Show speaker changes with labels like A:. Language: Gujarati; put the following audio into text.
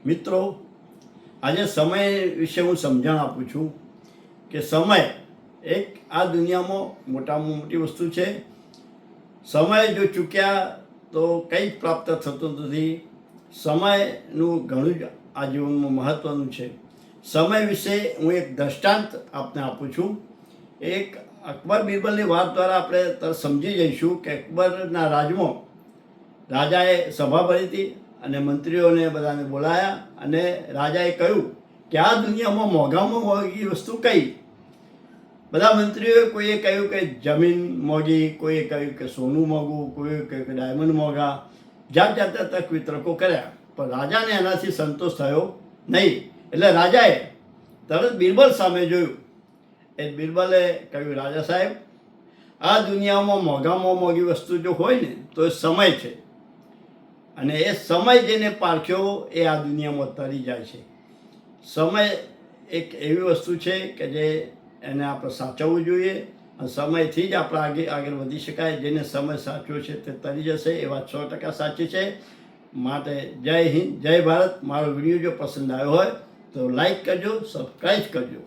A: મિત્રો, આજે સમય વિશે હું સમજણ આપું છું કે સમય એક આ દુનિયામાં મોટામાં મોટી વસ્તુ છે. સમય જો ચૂક્યા તો કંઈ જ પ્રાપ્ત થતું નથી. સમયનું ઘણું જ આ જીવનમાં મહત્ત્વનું છે. સમય વિશે હું એક દૃષ્ટાંત આપને આપું છું. એક અકબર બિરબલની વાત દ્વારા આપણે તરત સમજી જઈશું કે અકબરના રાજમાં રાજાએ સભા ભરી હતી અને મંત્રીઓને બધાને બોલાયા અને રાજાએ કહ્યું કે આ દુનિયામાં મોંઘામાં મોંઘી વસ્તુ કઈ? બધા મંત્રીઓએ કોઈએ કહ્યું કે જમીન મોંઘી, કોઈએ કહ્યું કે સોનું મોંઘું, કોઈએ કહ્યું કે ડાયમંડ મોંઘા. જાત જાતના તર્ક વિતર્કો કર્યા, પણ રાજાને એનાથી સંતોષ થયો નહીં. એટલે રાજાએ તરત બિરબલ સામે જોયું. એ બિરબલે કહ્યું, રાજા સાહેબ, આ દુનિયામાં મોંઘામાં મોંઘી વસ્તુ જો હોય ને તો એ સમય છે. અને એ સમય જેને પારખ્યો એ આ દુનિયામાં તરી જાય છે. સમય એક એવી વસ્તુ છે કે જે એને આપણે સાચવવું જોઈએ અને સમયથી જ આપણે આગળ વધી શકાય. જેને સમય સાચવ્યો છે તે તરી જશે, એ વાત 100% સાચી છે. માટે જય હિન્દ, જય ભારત. મારો વિડીયો જો પસંદ આવ્યો હોય તો લાઈક કરજો, સબસ્ક્રાઈબ કરજો.